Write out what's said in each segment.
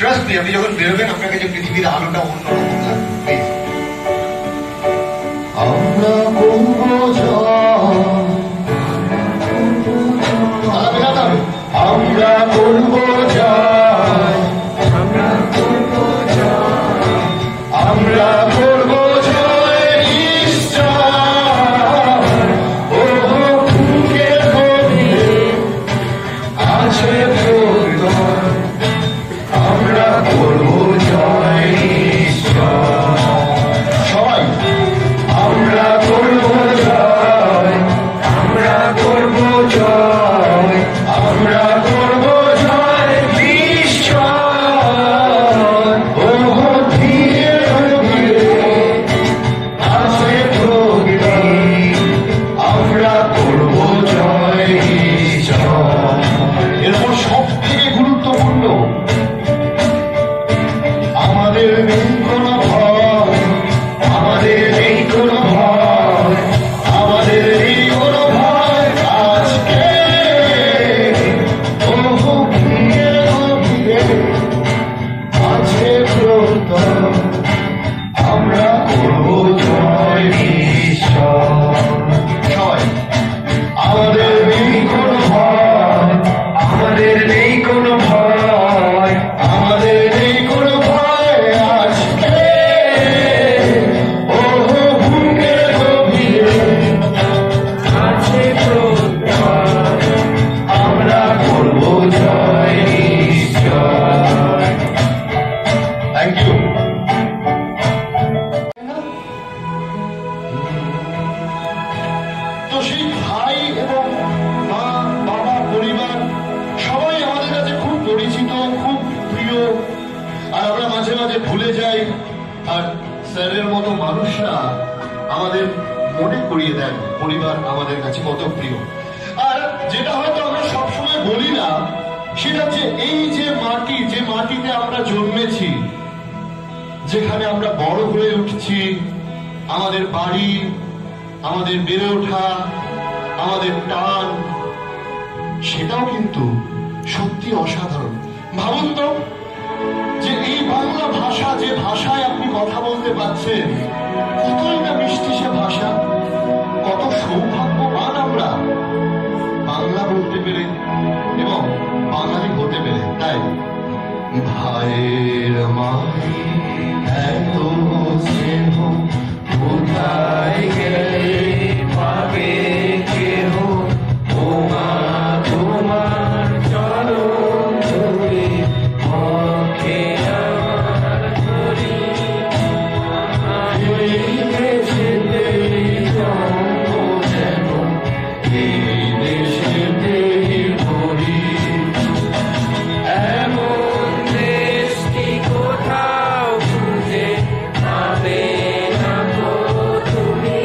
Trust me, আপনি যখন বেরোবেন আপনাকে যে পৃথিবীর আলোটা অন্যরকম লাগবে। আমরা করবো আমরা করবো আমরা করবো আছে আমরা করবো জয় সবাই আমরা করবো জয় আমরা করবো জয় আমরা করবো জয় ঈশ্বর ও ধীরে ধীরে আছে প্রগতি আমরা করবো জয় ঈশ্বর। এরপর সব থেকে গুরুত্বপূর্ণ, আমাদের নেই কোনো ভয়, আমাদের নেই কোনো ভয়, আমাদের নেই কোনো ভয় আজকে আছে প্রত্যয় আমরা করবো জয় ঈশ্বর। জয় আমাদের নেই কোনো ভয়, আমাদের নেই কোনো ভয়, আমাদের নেই কোনো ভয় আজকে বুকের গভীরে আছে প্রত্যয় আমরা করবো জয় ঈশ্বর। Thank you. তো সেই ভাই এবং মা বাবা পরিবার সবাই আমাদের কাছে খুব পরিচিত, খুব প্রিয়, আর আমরা মাঝে মাঝে ভুলে যাই। আর স্যারের মতো মানুষরা আমাদের মনে করিয়ে দেন পরিবার আমাদের কাছে কত প্রিয়। আর যেটা হয়তো আমরা সবসময় বলি না, সেটা যে এই যে মাটি, যে মাটিতে আমরা জন্মেছি, যেখানে আমরা বড় হয়ে উঠছি, আমাদের বাড়ি, আমাদের বেড়ে ওঠা, আমাদের টান, সেটাও কিন্তু সত্যি অসাধারণ। ভাবুন তো যে এই বাংলা ভাষা, যে ভাষায় আপনি কথা বলতে পারছেন, কতই না মিষ্টি সে ভাষা, কত সৌভাগ্যবান আমরা বাংলা বলতে পেরে এবং বাঙালি হতে পেরে। তাই ভাইয়ের মাই এত স্নেহ কোথায় গেলে পাবে কেহ, ও মা তোমার চরণ ধরে পক্ষে আমার ধরি দেশেতে জন্ম যেন এই দেশেতে ধরি। এমন দেশ কি কোথাও খুঁজে পাবে না গো তুমি।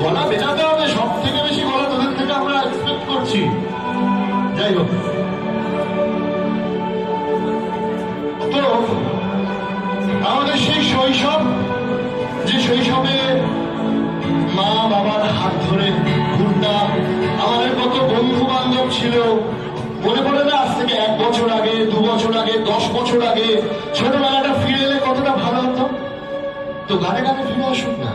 গলা বেজাতে হবে, সব থেকে বেশি গলা তোদের থেকে আমরা এক্সপেক্ট করছি। যাই হোক, তো আমাদের সেই শৈশব, যে শৈশবে মা বাবার হাত ধরে ঘুরতাম, আমাদের কত বন্ধু বান্ধব ছিল, মনে পড়ে না? আজ থেকে 1 বছর আগে, 2 বছর আগে, 10 বছর আগে ছোটবেলাটা ফিরে এলে কতটা ভালো হতো। তো গানে গানে ফিরে আসুন না।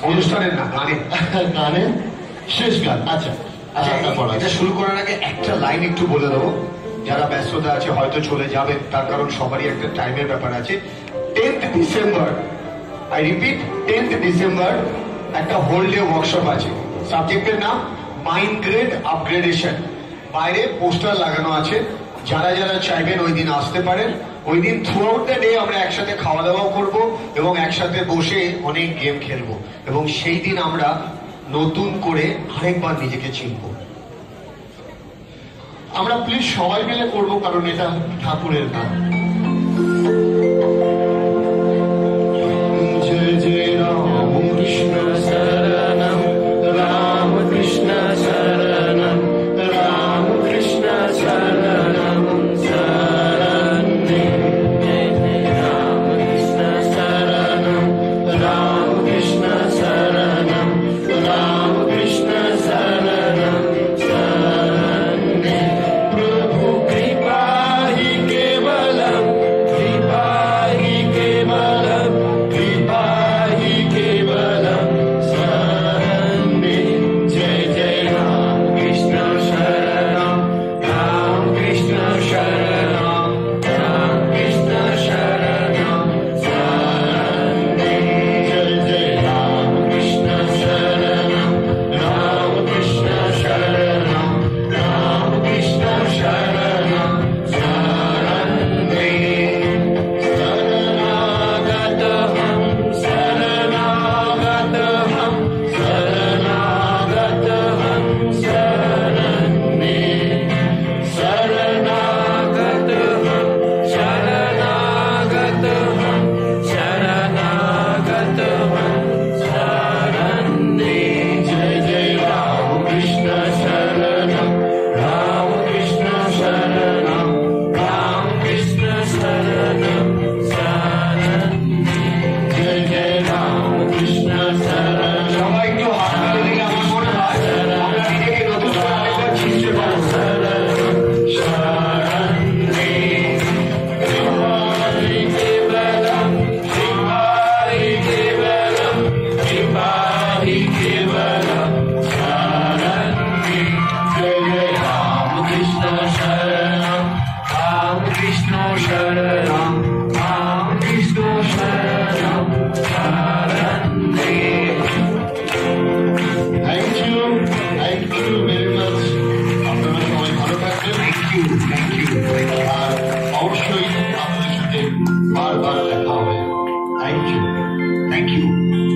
অনুষ্ঠানের না, গানে গানে শেষ গান। আচ্ছা এটা শুরু করার আগে একটা লাইন একটু বলে দেবো, যারা ব্যস্ততা আছে হয়তো চলে যাবে, তার কারণ সবারই একটা টাইমের ব্যাপার আছে। 10th December, I repeat 10th December একটা হোল ডে ওয়ার্কশপ আছে। সাবজেক্টের নাম মাইগ্রেট আপগ্রেডেশন। বাইরে পোস্টার লাগানো আছে, যারা যারা চাইবেন ওই দিন আসতে পারেন। ওই দিন থ্রু আউট দ্য ডে আমরা একসাথে খাওয়া দাওয়াও করবো এবং একসাথে বসে অনেক গেম খেলবো, এবং সেই দিন আমরা নতুন করে আরেকবার নিজেকে চিনবো। আমরা প্লিজ সবাই মিলে করবো, কারণ এটা ঠাকুরের গান। জয় জয় রাম কৃষ্ণ শরণম, রাম কৃষ্ণ শরণম, রাম কৃষ্ণ শরণম শরণ্যে। জয় জয় রাম কৃষ্ণ শরণম, রাম কৃষ্ণ শরণম। Thank you.